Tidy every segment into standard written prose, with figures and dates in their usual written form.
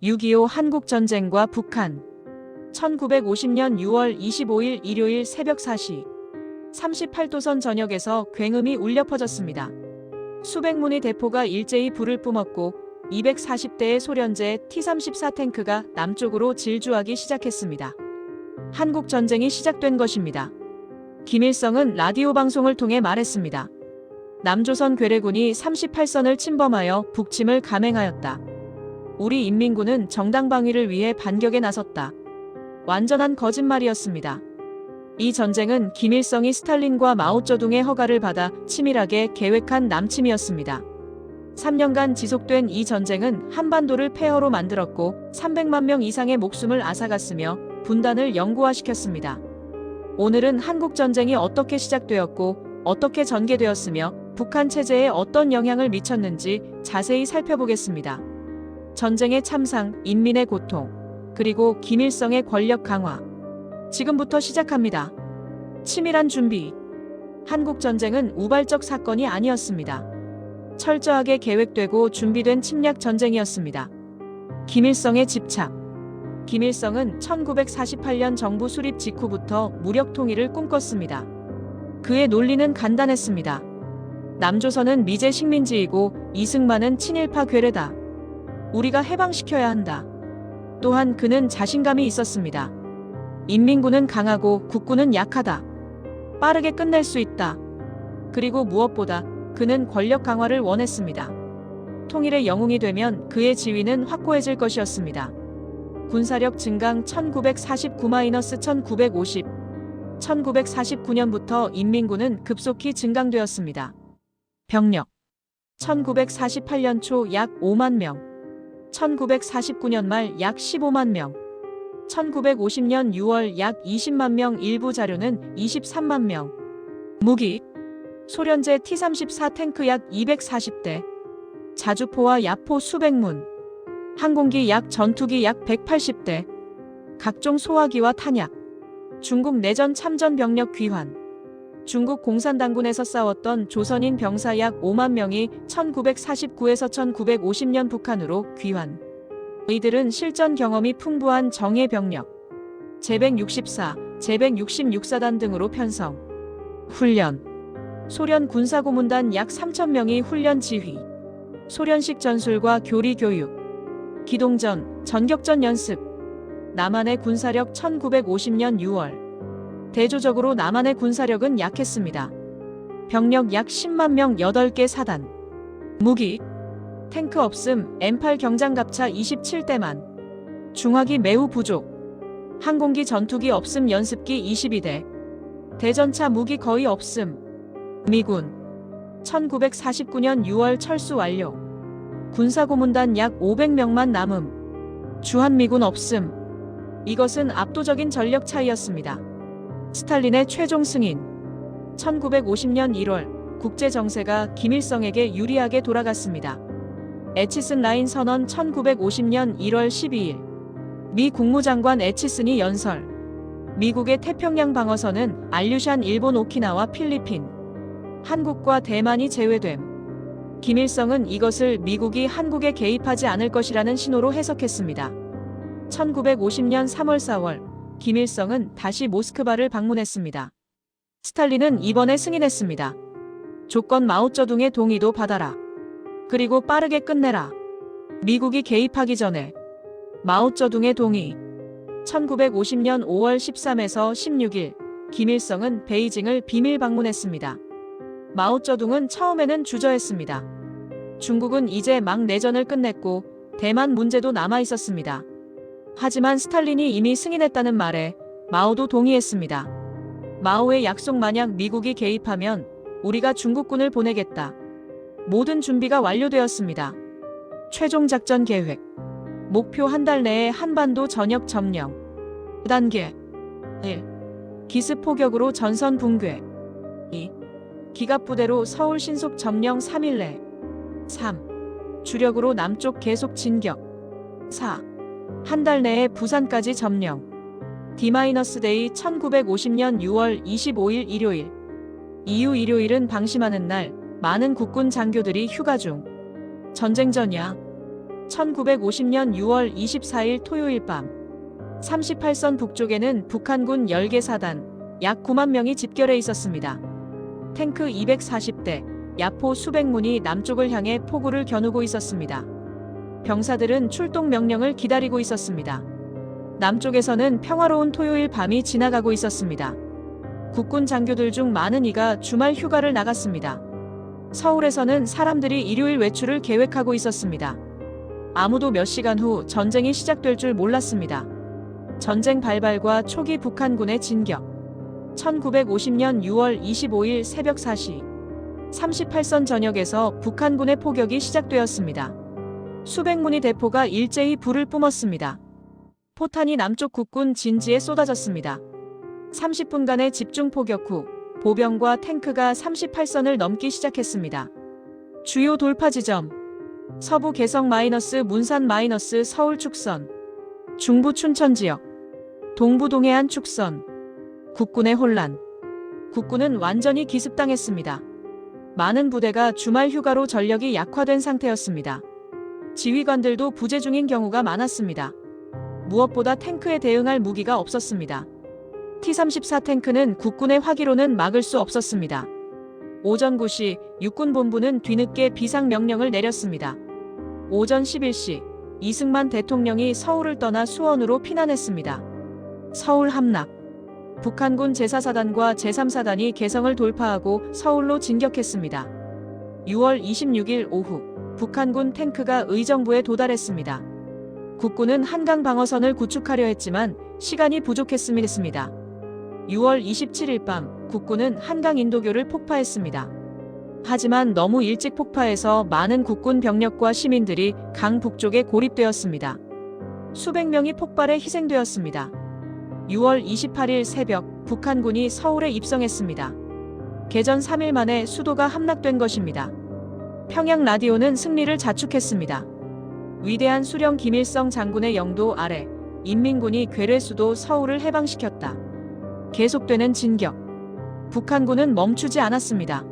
6.25 한국전쟁과 북한 1950년 6월 25일 일요일 새벽 4시 38도선 전역에서 굉음이 울려 퍼졌습니다. 수백 문의 대포가 일제히 불을 뿜었고 240대의 소련제 T-34 탱크가 남쪽으로 질주하기 시작했습니다. 한국전쟁이 시작된 것입니다. 김일성은 라디오 방송을 통해 말했습니다. 남조선 괴뢰군이 38선을 침범하여 북침을 감행하였다. 우리 인민군은 정당 방위를 위해 반격에 나섰다. 완전한 거짓말이었습니다. 이 전쟁은 김일성이 스탈린과 마오쩌둥의 허가를 받아 치밀하게 계획한 남침이었습니다. 3년간 지속된 이 전쟁은 한반도를 폐허로 만들었고 300만 명 이상의 목숨을 앗아갔으며 분단을 영구화시켰습니다. 오늘은 한국전쟁이 어떻게 시작되었고 어떻게 전개되었으며 북한 체제에 어떤 영향을 미쳤는지 자세히 살펴보겠습니다. 전쟁의 참상, 인민의 고통, 그리고 김일성의 권력 강화. 지금부터 시작합니다. 치밀한 준비. 한국전쟁은 우발적 사건이 아니었습니다. 철저하게 계획되고 준비된 침략 전쟁이었습니다. 김일성의 집착. 김일성은 1948년 정부 수립 직후부터 무력 통일을 꿈꿨습니다. 그의 논리는 간단했습니다. 남조선은 미제 식민지이고 이승만은 친일파 괴뢰다. 우리가 해방시켜야 한다. 또한 그는 자신감이 있었습니다. 인민군은 강하고 국군은 약하다. 빠르게 끝낼 수 있다. 그리고 무엇보다 그는 권력 강화를 원했습니다. 통일의 영웅이 되면 그의 지위는 확고해질 것이었습니다. 군사력 증강 1949-1950, 1949년부터 인민군은 급속히 증강되었습니다. 병력 1948년 초 약 5만 명, 1949년 말 약 15만 명, 1950년 6월 약 20만 명, 일부 자료는 23만 명. 무기 소련제 T-34 탱크 약 240대, 자주포와 야포 수백 문, 항공기 약 전투기 약 180대, 각종 소화기와 탄약, 중국 내전 참전 병력 귀환, 중국 공산당군에서 싸웠던 조선인 병사 약 5만 명이 1949에서 1950년 북한으로 귀환. 이들은 실전 경험이 풍부한 정예 병력, 제164, 제166사단 등으로 편성, 훈련. 소련 군사고문단 약 3,000명이 훈련 지휘, 소련식 전술과 교리 교육, 기동전, 전격전 연습. 남한의 군사력 1950년 6월. 대조적으로 남한의 군사력은 약했습니다. 병력 약 10만 명 8개 사단. 무기 탱크 없음, M8 경장갑차 27대만. 중화기 매우 부족. 항공기 전투기 없음, 연습기 22대. 대전차 무기 거의 없음. 미군 1949년 6월 철수 완료. 군사고문단 약 500명만 남음. 주한미군 없음. 이것은 압도적인 전력 차이였습니다. 스탈린의 최종 승인 1950년 1월 국제정세가 김일성에게 유리하게 돌아갔습니다. 에치슨 라인 선언 1950년 1월 12일 미 국무장관 에치슨이 연설. 미국의 태평양 방어선은 알류샨 일본 오키나와 필리핀, 한국과 대만이 제외됨. 김일성은 이것을 미국이 한국에 개입하지 않을 것이라는 신호로 해석했습니다. 1950년 3월 4월 김일성은 다시 모스크바를 방문했습니다. 스탈린은 이번에 승인했습니다. 조건 마오쩌둥의 동의도 받아라. 그리고 빠르게 끝내라. 미국이 개입하기 전에. 마오쩌둥의 동의. 1950년 5월 13에서 16일 김일성은 베이징을 비밀 방문했습니다. 마오쩌둥은 처음에는 주저했습니다. 중국은 이제 막 내전을 끝냈고 대만 문제도 남아 있었습니다. 하지만 스탈린이 이미 승인했다는 말에 마오도 동의했습니다. 마오의 약속 마냥 미국이 개입하면 우리가 중국군을 보내겠다. 모든 준비가 완료되었습니다. 최종 작전 계획. 목표 한 달 내에 한반도 전역 점령. 단계 1. 기습 포격으로 전선 붕괴. 2. 기갑부대로 서울 신속 점령 3일 내. 3. 주력으로 남쪽 계속 진격. 4. 한 달 내에 부산까지 점령. D-데이 1950년 6월 25일 일요일. 이후 일요일은 방심하는 날, 많은 국군 장교들이 휴가 중. 전쟁 전야. 1950년 6월 24일 토요일 밤 38선 북쪽에는 북한군 10개 사단, 약 9만 명이 집결해 있었습니다. 탱크 240대, 야포 수백 문이 남쪽을 향해 포구를 겨누고 있었습니다. 병사들은 출동 명령을 기다리고 있었습니다. 남쪽에서는 평화로운 토요일 밤이 지나가고 있었습니다. 국군 장교들 중 많은 이가 주말 휴가를 나갔습니다. 서울에서는 사람들이 일요일 외출을 계획하고 있었습니다. 아무도 몇 시간 후 전쟁이 시작될 줄 몰랐습니다. 전쟁 발발과 초기 북한군의 진격. 1950년 6월 25일 새벽 4시 38선 전역에서 북한군의 포격이 시작되었습니다. 수백 문의 대포가 일제히 불을 뿜었습니다. 포탄이 남쪽 국군 진지에 쏟아졌습니다. 30분간의 집중 포격 후 보병과 탱크가 38선을 넘기 시작했습니다. 주요 돌파 지점: 서부 개성 - 문산 - 서울 축선, 중부 춘천 지역, 동부 동해안 축선. 국군의 혼란. 국군은 완전히 기습당했습니다. 많은 부대가 주말 휴가로 전력이 약화된 상태였습니다. 지휘관들도 부재 중인 경우가 많았습니다. 무엇보다 탱크에 대응할 무기가 없었습니다. T-34 탱크는 국군의 화기로는 막을 수 없었습니다. 오전 9시 육군본부는 뒤늦게 비상명령을 내렸습니다. 오전 11시 이승만 대통령이 서울을 떠나 수원으로 피난했습니다. 서울 함락. 북한군 제4사단과 제3사단이 개성을 돌파하고 서울로 진격했습니다. 6월 26일 오후 북한군 탱크가 의정부에 도달했습니다. 국군은 한강 방어선을 구축하려 했지만 시간이 부족했습니다. 6월 27일 밤 국군은 한강 인도교를 폭파했습니다. 하지만 너무 일찍 폭파해서 많은 국군 병력과 시민들이 강 북쪽에 고립되었습니다. 수백 명이 폭발에 희생되었습니다. 6월 28일 새벽 북한군이 서울에 입성했습니다. 개전 3일 만에 수도가 함락된 것입니다. 평양 라디오는 승리를 자축했습니다. 위대한 수령 김일성 장군의 영도 아래 인민군이 괴뢰 수도 서울을 해방시켰다. 계속되는 진격. 북한군은 멈추지 않았습니다.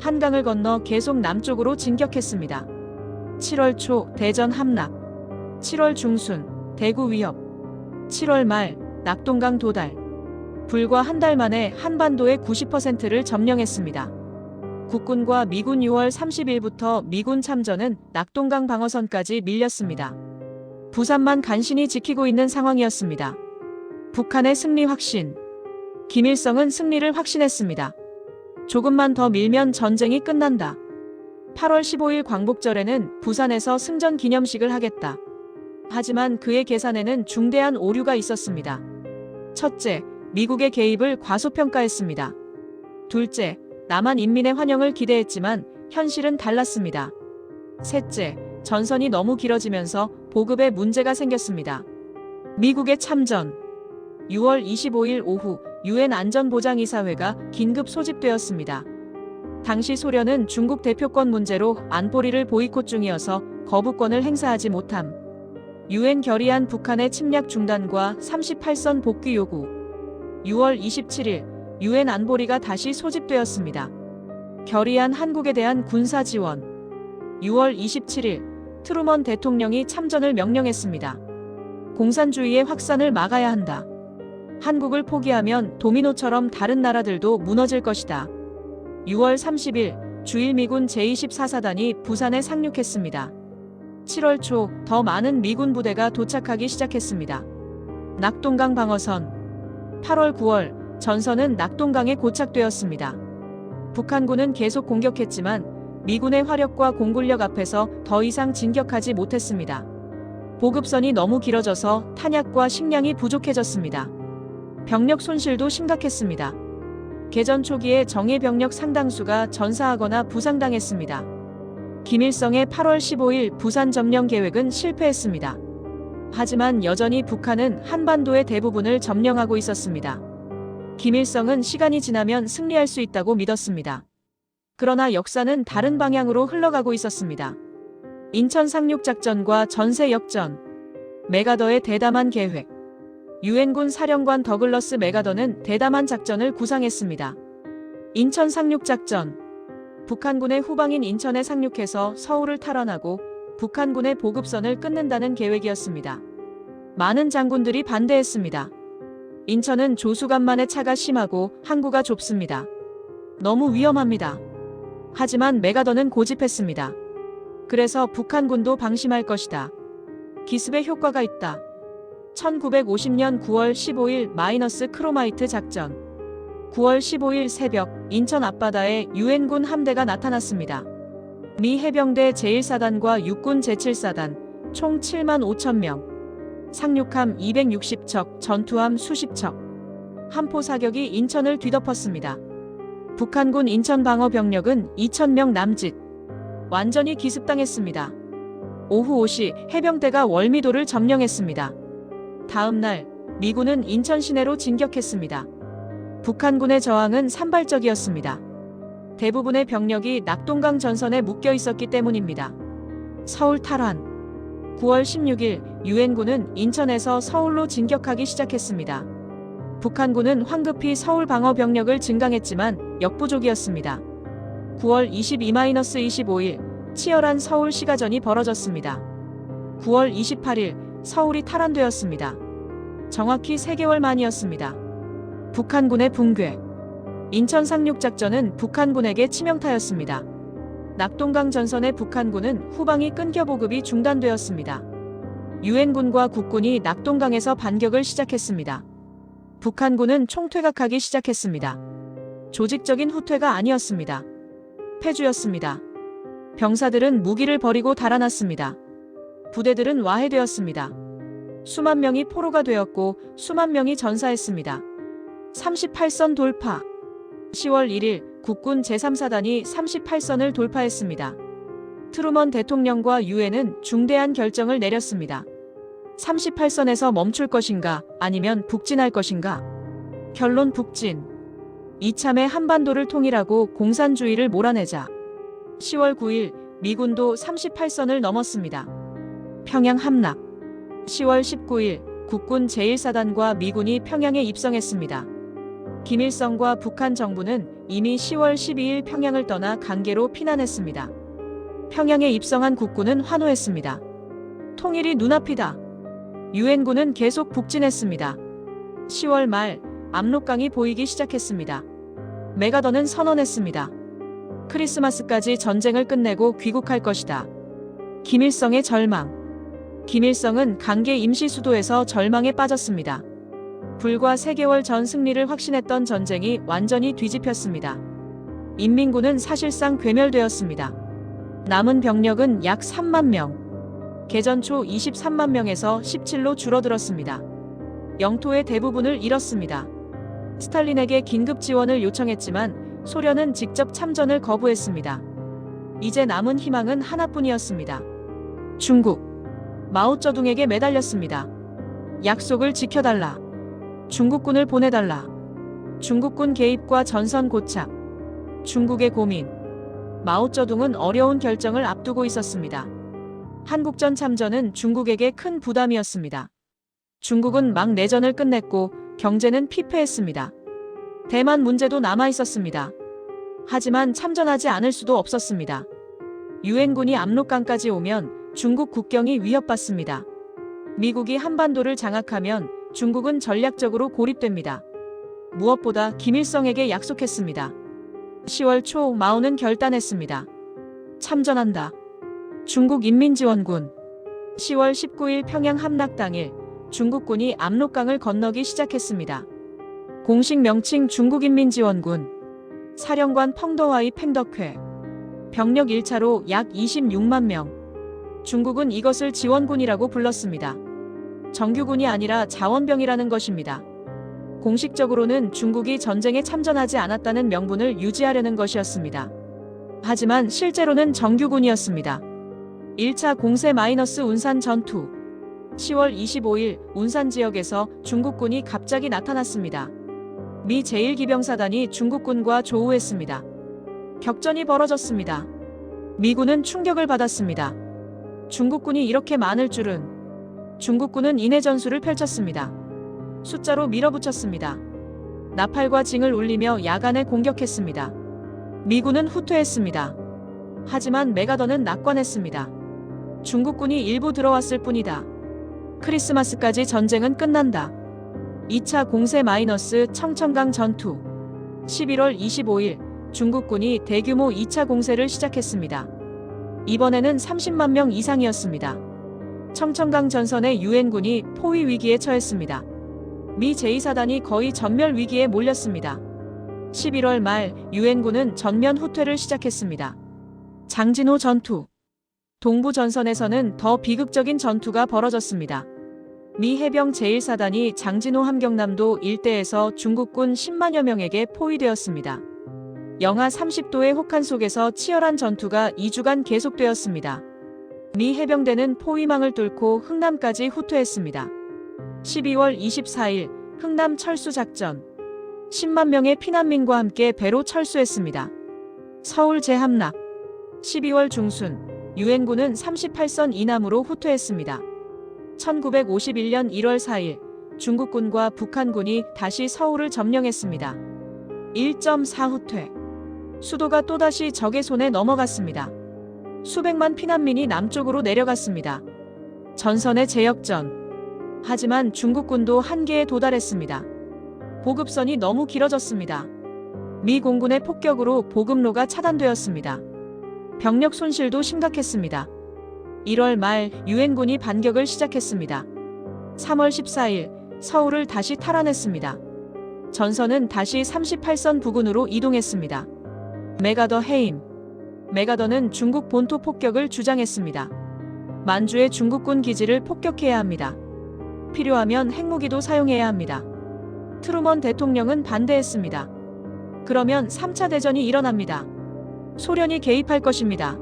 한강을 건너 계속 남쪽으로 진격했습니다. 7월 초 대전 함락, 7월 중순 대구 위협, 7월 말 낙동강 도달. 불과 한 달 만에 한반도의 90%를 점령했습니다. 국군과 미군 6월 30일부터 미군 참전은 낙동강 방어선까지 밀렸습니다. 부산만 간신히 지키고 있는 상황이었습니다. 북한의 승리 확신. 김일성은 승리를 확신했습니다. 조금만 더 밀면 전쟁이 끝난다. 8월 15일 광복절에는 부산에서 승전 기념식을 하겠다. 하지만 그의 계산에는 중대한 오류가 있었습니다. 첫째, 미국의 개입을 과소평가했습니다. 둘째, 남한 인민의 환영을 기대했지만 현실은 달랐습니다. 셋째, 전선이 너무 길어지면서 보급에 문제가 생겼습니다. 미국의 참전. 6월 25일 오후 유엔 안전보장이사회가 긴급 소집되었습니다. 당시 소련은 중국 대표권 문제로 안보리를 보이콧 중이어서 거부권을 행사하지 못함. 유엔 결의안 북한의 침략 중단과 38선 복귀 요구. 6월 27일 유엔 안보리가 다시 소집되었습니다. 결의안 한국에 대한 군사 지원. 6월 27일 트루먼 대통령이 참전을 명령했습니다. 공산주의의 확산을 막아야 한다. 한국을 포기하면 도미노처럼 다른 나라들도 무너질 것이다. 6월 30일 주일미군 제24사단이 부산에 상륙했습니다. 7월 초 더 많은 미군 부대가 도착하기 시작했습니다. 낙동강 방어선. 8월 9월 전선은 낙동강에 고착되었습니다. 북한군은 계속 공격했지만 미군의 화력과 공군력 앞에서 더 이상 진격하지 못했습니다. 보급선이 너무 길어져서 탄약과 식량이 부족해졌습니다. 병력 손실도 심각했습니다. 개전 초기에 정예 병력 상당수가 전사하거나 부상당했습니다. 김일성의 8월 15일 부산 점령 계획은 실패했습니다. 하지만 여전히 북한은 한반도의 대부분을 점령하고 있었습니다. 김일성은 시간이 지나면 승리할 수 있다고 믿었습니다. 그러나 역사는 다른 방향으로 흘러가고 있었습니다. 인천 상륙작전과 전세 역전. 메가더의 대담한 계획. 유엔군 사령관 더글러스 메가더는 대담한 작전을 구상했습니다. 인천 상륙작전. 북한군의 후방인 인천에 상륙해서 서울을 탈환하고 북한군의 보급선을 끊는다는 계획이었습니다. 많은 장군들이 반대했습니다. 인천은 조수간만의 차가 심하고 항구가 좁습니다. 너무 위험합니다. 하지만 메가더는 고집했습니다. 그래서 북한군도 방심할 것이다. 기습에 효과가 있다. 1950년 9월 15일 마이너스 크로마이트 작전. 9월 15일 새벽 인천 앞바다에 유엔군 함대가 나타났습니다. 미 해병대 제1사단과 육군 제7사단 총 7만 5천 명. 상륙함 260척, 전투함 수십 척. 함포 사격이 인천을 뒤덮었습니다. 북한군 인천 방어 병력은 2,000명 남짓. 완전히 기습당했습니다. 오후 5시 해병대가 월미도를 점령했습니다. 다음 날 미군은 인천 시내로 진격했습니다. 북한군의 저항은 산발적이었습니다. 대부분의 병력이 낙동강 전선에 묶여 있었기 때문입니다. 서울 탈환. 9월 16일 유엔군은 인천에서 서울로 진격하기 시작했습니다. 북한군은 황급히 서울 방어 병력을 증강했지만 역부족이었습니다. 9월 22-25일 치열한 서울 시가전이 벌어졌습니다. 9월 28일 서울이 탈환되었습니다. 정확히 3개월 만이었습니다. 북한군의 붕괴. 인천 상륙작전은 북한군에게 치명타였습니다. 낙동강 전선의 북한군은 후방이 끊겨 보급이 중단되었습니다. 유엔군과 국군이 낙동강에서 반격을 시작했습니다. 북한군은 총퇴각하기 시작했습니다. 조직적인 후퇴가 아니었습니다. 패주였습니다. 병사들은 무기를 버리고 달아났습니다. 부대들은 와해되었습니다. 수만 명이 포로가 되었고 수만 명이 전사했습니다. 38선 돌파. 10월 1일 국군 제3사단이 38선을 돌파했습니다. 트루먼 대통령과 유엔은 중대한 결정을 내렸습니다. 38선에서 멈출 것인가 아니면 북진할 것인가. 결론 북진. 이참에 한반도를 통일하고 공산주의를 몰아내자. 10월 9일 미군도 38선을 넘었습니다. 평양 함락. 10월 19일 국군 제1사단과 미군이 평양에 입성했습니다. 김일성과 북한 정부는 이미 10월 12일 평양을 떠나 강계로 피난했습니다. 평양에 입성한 국군은 환호했습니다. 통일이 눈앞이다. 유엔군은 계속 북진했습니다. 10월 말 압록강이 보이기 시작했습니다. 메가더는 선언했습니다. 크리스마스까지 전쟁을 끝내고 귀국할 것이다. 김일성의 절망. 김일성은 강계 임시 수도에서 절망에 빠졌습니다. 불과 3개월 전 승리를 확신했던 전쟁이 완전히 뒤집혔습니다. 인민군은 사실상 괴멸되었습니다. 남은 병력은 약 3만 명. 개전 초 23만 명에서 17로 줄어들었습니다. 영토의 대부분을 잃었습니다. 스탈린에게 긴급 지원을 요청했지만 소련은 직접 참전을 거부했습니다. 이제 남은 희망은 하나뿐이었습니다. 중국. 마오쩌둥에게 매달렸습니다. 약속을 지켜달라. 중국군을 보내달라. 중국군 개입과 전선 고착. 중국의 고민. 마오쩌둥은 어려운 결정을 앞두고 있었습니다. 한국전 참전은 중국에게 큰 부담이었습니다. 중국은 막 내전을 끝냈고 경제는 피폐했습니다. 대만 문제도 남아 있었습니다. 하지만 참전하지 않을 수도 없었습니다. 유엔군이 압록강까지 오면 중국 국경이 위협받습니다. 미국이 한반도를 장악하면 중국은 전략적으로 고립됩니다. 무엇보다 김일성에게 약속했습니다. 10월 초 마오는 결단했습니다. 참전한다. 중국인민지원군. 10월 19일 평양 함락 당일 중국군이 압록강을 건너기 시작했습니다. 공식 명칭 중국인민지원군. 사령관 펑더와이 팽덕회. 병력 1차로 약 26만 명. 중국은 이것을 지원군이라고 불렀습니다. 정규군이 아니라 자원병이라는 것입니다. 공식적으로는 중국이 전쟁에 참전하지 않았다는 명분을 유지하려는 것이었습니다. 하지만 실제로는 정규군이었습니다. 1차 공세 운산 전투. 10월 25일 운산 지역에서 중국군이 갑자기 나타났습니다. 미 제1기병사단이 중국군과 조우했습니다. 격전이 벌어졌습니다. 미군은 충격을 받았습니다. 중국군이 이렇게 많을 줄은. 중국군은 인해 전술을 펼쳤습니다. 숫자로 밀어붙였습니다. 나팔과 징을 울리며 야간에 공격했습니다. 미군은 후퇴했습니다. 하지만 메가더는 낙관했습니다. 중국군이 일부 들어왔을 뿐이다. 크리스마스까지 전쟁은 끝난다. 2차 공세 - 청천강 전투. 11월 25일 중국군이 대규모 2차 공세를 시작했습니다. 이번에는 30만 명 이상이었습니다. 청천강 전선의 유엔군이 포위 위기에 처했습니다. 미 제2사단이 거의 전멸 위기에 몰렸습니다. 11월 말 유엔군은 전면 후퇴를 시작했습니다. 장진호 전투. 동부 전선에서는 더 비극적인 전투가 벌어졌습니다. 미 해병 제1사단이 장진호 함경남도 일대에서 중국군 10만여 명에게 포위되었습니다. 영하 30도의 혹한 속에서 치열한 전투가 2주간 계속되었습니다. 미 해병대는 포위망을 뚫고 흥남까지 후퇴했습니다. 12월 24일 흥남 철수 작전. 10만 명의 피난민과 함께 배로 철수했습니다. 서울 재함락. 12월 중순 유엔군은 38선 이남으로 후퇴했습니다. 1951년 1월 4일 중국군과 북한군이 다시 서울을 점령했습니다. 1.4 후퇴. 수도가 또다시 적의 손에 넘어갔습니다. 수백만 피난민이 남쪽으로 내려갔습니다. 전선의 재역전. 하지만 중국군도 한계에 도달했습니다. 보급선이 너무 길어졌습니다. 미 공군의 폭격으로 보급로가 차단되었습니다. 병력 손실도 심각했습니다. 1월 말 유엔군이 반격을 시작했습니다. 3월 14일 서울을 다시 탈환했습니다. 전선은 다시 38선 부근으로 이동했습니다. 메가더 해임. 메가더는 중국 본토 폭격을 주장했습니다. 만주의 중국군 기지를 폭격해야 합니다. 필요하면 핵무기도 사용해야 합니다. 트루먼 대통령은 반대했습니다. 그러면 3차 대전이 일어납니다. 소련이 개입할 것입니다.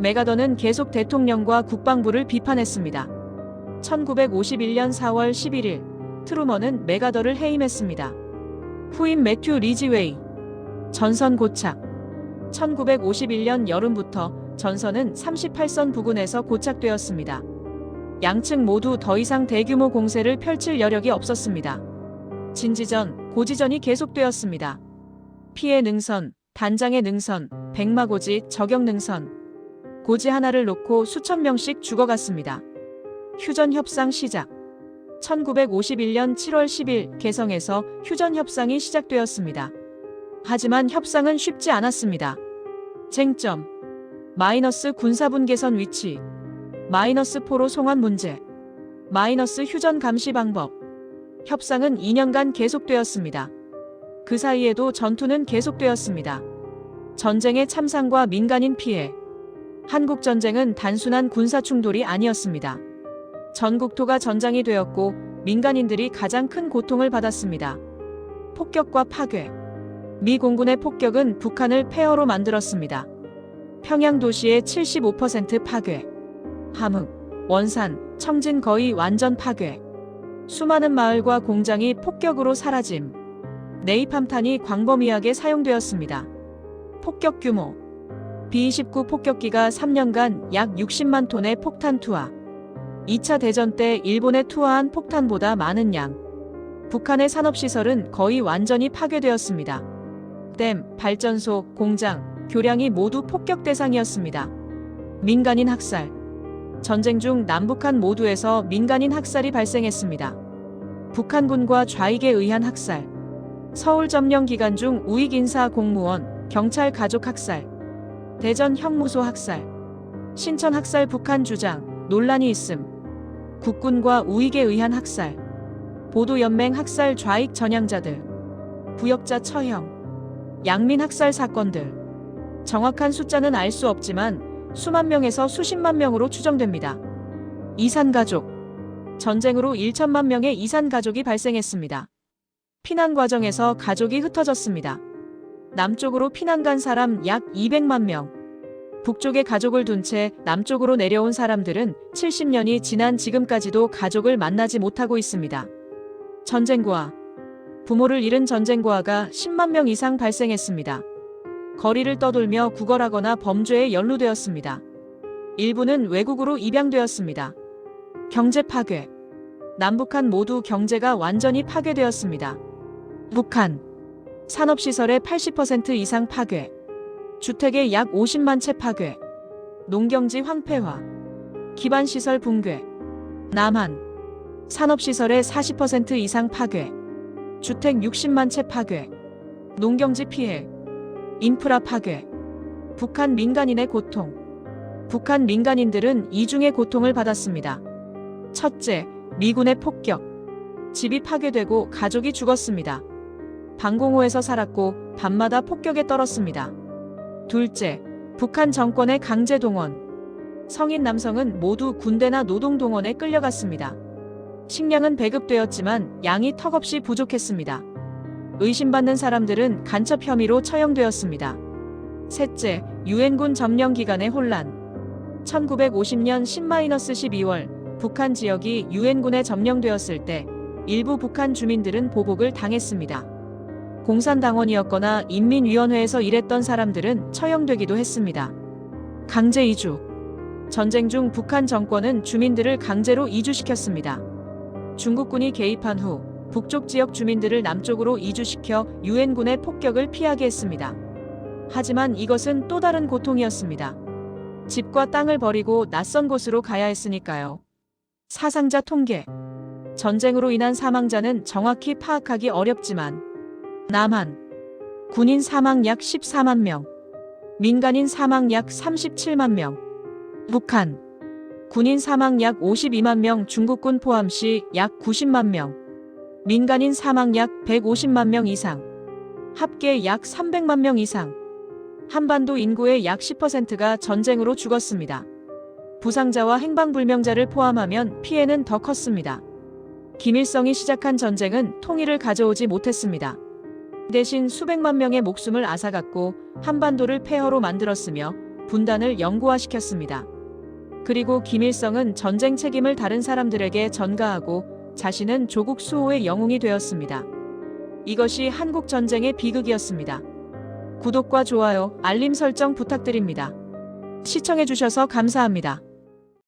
메가더는 계속 대통령과 국방부를 비판했습니다. 1951년 4월 11일 트루먼은 메가더를 해임했습니다. 후임 매튜 리지웨이. 전선 고착. 1951년 여름부터 전선은 38선 부근에서 고착되었습니다. 양측 모두 더 이상 대규모 공세를 펼칠 여력이 없었습니다. 진지전, 고지전이 계속되었습니다. 피해 능선, 단장의 능선, 백마고지, 저격 능선. 고지 하나를 놓고 수천 명씩 죽어갔습니다. 휴전 협상 시작. 1951년 7월 10일 개성에서 휴전 협상이 시작되었습니다. 하지만 협상은 쉽지 않았습니다. 쟁점. 마이너스 군사분계선 위치. 마이너스 포로 송환 문제. 마이너스 휴전 감시 방법. 협상은 2년간 계속되었습니다. 그 사이에도 전투는 계속되었습니다. 전쟁의 참상과 민간인 피해. 한국 전쟁은 단순한 군사 충돌이 아니었습니다. 전 국토가 전장이 되었고 민간인들이 가장 큰 고통을 받았습니다. 폭격과 파괴. 미 공군의 폭격은 북한을 폐허로 만들었습니다. 평양 도시의 75% 파괴. 함흥, 원산, 청진 거의 완전 파괴. 수많은 마을과 공장이 폭격으로 사라짐. 네이팜탄이 광범위하게 사용되었습니다. 폭격 규모. B-29 폭격기가 3년간 약 60만 톤의 폭탄 투하. 2차 대전 때 일본에 투하한 폭탄보다 많은 양. 북한의 산업시설은 거의 완전히 파괴되었습니다. 댐, 발전소, 공장, 교량이 모두 폭격 대상이었습니다. 민간인 학살. 전쟁 중 남북한 모두에서 민간인 학살이 발생했습니다. 북한군과 좌익에 의한 학살. 서울 점령 기간 중 우익 인사 공무원, 경찰 가족 학살. 대전 형무소 학살. 신천 학살 북한 주장, 논란이 있음. 국군과 우익에 의한 학살. 보도연맹 학살 좌익 전향자들. 부역자 처형. 양민 학살 사건들. 정확한 숫자는 알 수 없지만 수만 명에서 수십만 명으로 추정됩니다. 이산가족. 전쟁으로 1천만 명의 이산가족이 발생했습니다. 피난 과정에서 가족이 흩어졌습니다. 남쪽으로 피난 간 사람 약 200만 명. 북쪽에 가족을 둔 채 남쪽으로 내려온 사람들은 70년이 지난 지금까지도 가족을 만나지 못하고 있습니다. 전쟁고아. 부모를 잃은 전쟁고아가 10만 명 이상 발생했습니다. 거리를 떠돌며 구걸하거나 범죄에 연루되었습니다. 일부는 외국으로 입양되었습니다. 경제 파괴. 남북한 모두 경제가 완전히 파괴되었습니다. 북한. 산업시설의 80% 이상 파괴. 주택의 약 50만 채 파괴. 농경지 황폐화. 기반시설 붕괴. 남한. 산업시설의 40% 이상 파괴. 주택 60만 채 파괴. 농경지 피해. 인프라 파괴. 북한 민간인의 고통. 북한 민간인들은 이중의 고통을 받았습니다. 첫째, 미군의 폭격. 집이 파괴되고 가족이 죽었습니다. 방공호에서 살았고 밤마다 폭격에 떨었습니다. 둘째, 북한 정권의 강제 동원. 성인 남성은 모두 군대나 노동동원에 끌려갔습니다. 식량은 배급되었지만 양이 턱없이 부족했습니다. 의심받는 사람들은 간첩 혐의로 처형되었습니다. 셋째, 유엔군 점령 기간의 혼란. 1950년 10-12월 북한 지역이 유엔군에 점령되었을 때 일부 북한 주민들은 보복을 당했습니다. 공산당원이었거나 인민위원회에서 일했던 사람들은 처형되기도 했습니다. 강제 이주. 전쟁 중 북한 정권은 주민들을 강제로 이주시켰습니다. 중국군이 개입한 후 북쪽 지역 주민들을 남쪽으로 이주시켜 유엔군의 폭격을 피하게 했습니다. 하지만 이것은 또 다른 고통이었습니다. 집과 땅을 버리고 낯선 곳으로 가야 했으니까요. 사상자 통계. 전쟁으로 인한 사망자는 정확히 파악하기 어렵지만 남한. 군인 사망 약 14만 명. 민간인 사망 약 37만 명. 북한. 군인 사망 약 52만 명, 중국군 포함 시 약 90만 명. 민간인 사망 약 150만 명 이상. 합계 약 300만 명 이상. 한반도 인구의 약 10%가 전쟁으로 죽었습니다. 부상자와 행방불명자를 포함하면 피해는 더 컸습니다. 김일성이 시작한 전쟁은 통일을 가져오지 못했습니다. 대신 수백만 명의 목숨을 앗아갔고 한반도를 폐허로 만들었으며 분단을 영구화시켰습니다. 그리고 김일성은 전쟁 책임을 다른 사람들에게 전가하고 자신은 조국 수호의 영웅이 되었습니다. 이것이 한국 전쟁의 비극이었습니다. 구독과 좋아요, 알림 설정 부탁드립니다. 시청해주셔서 감사합니다.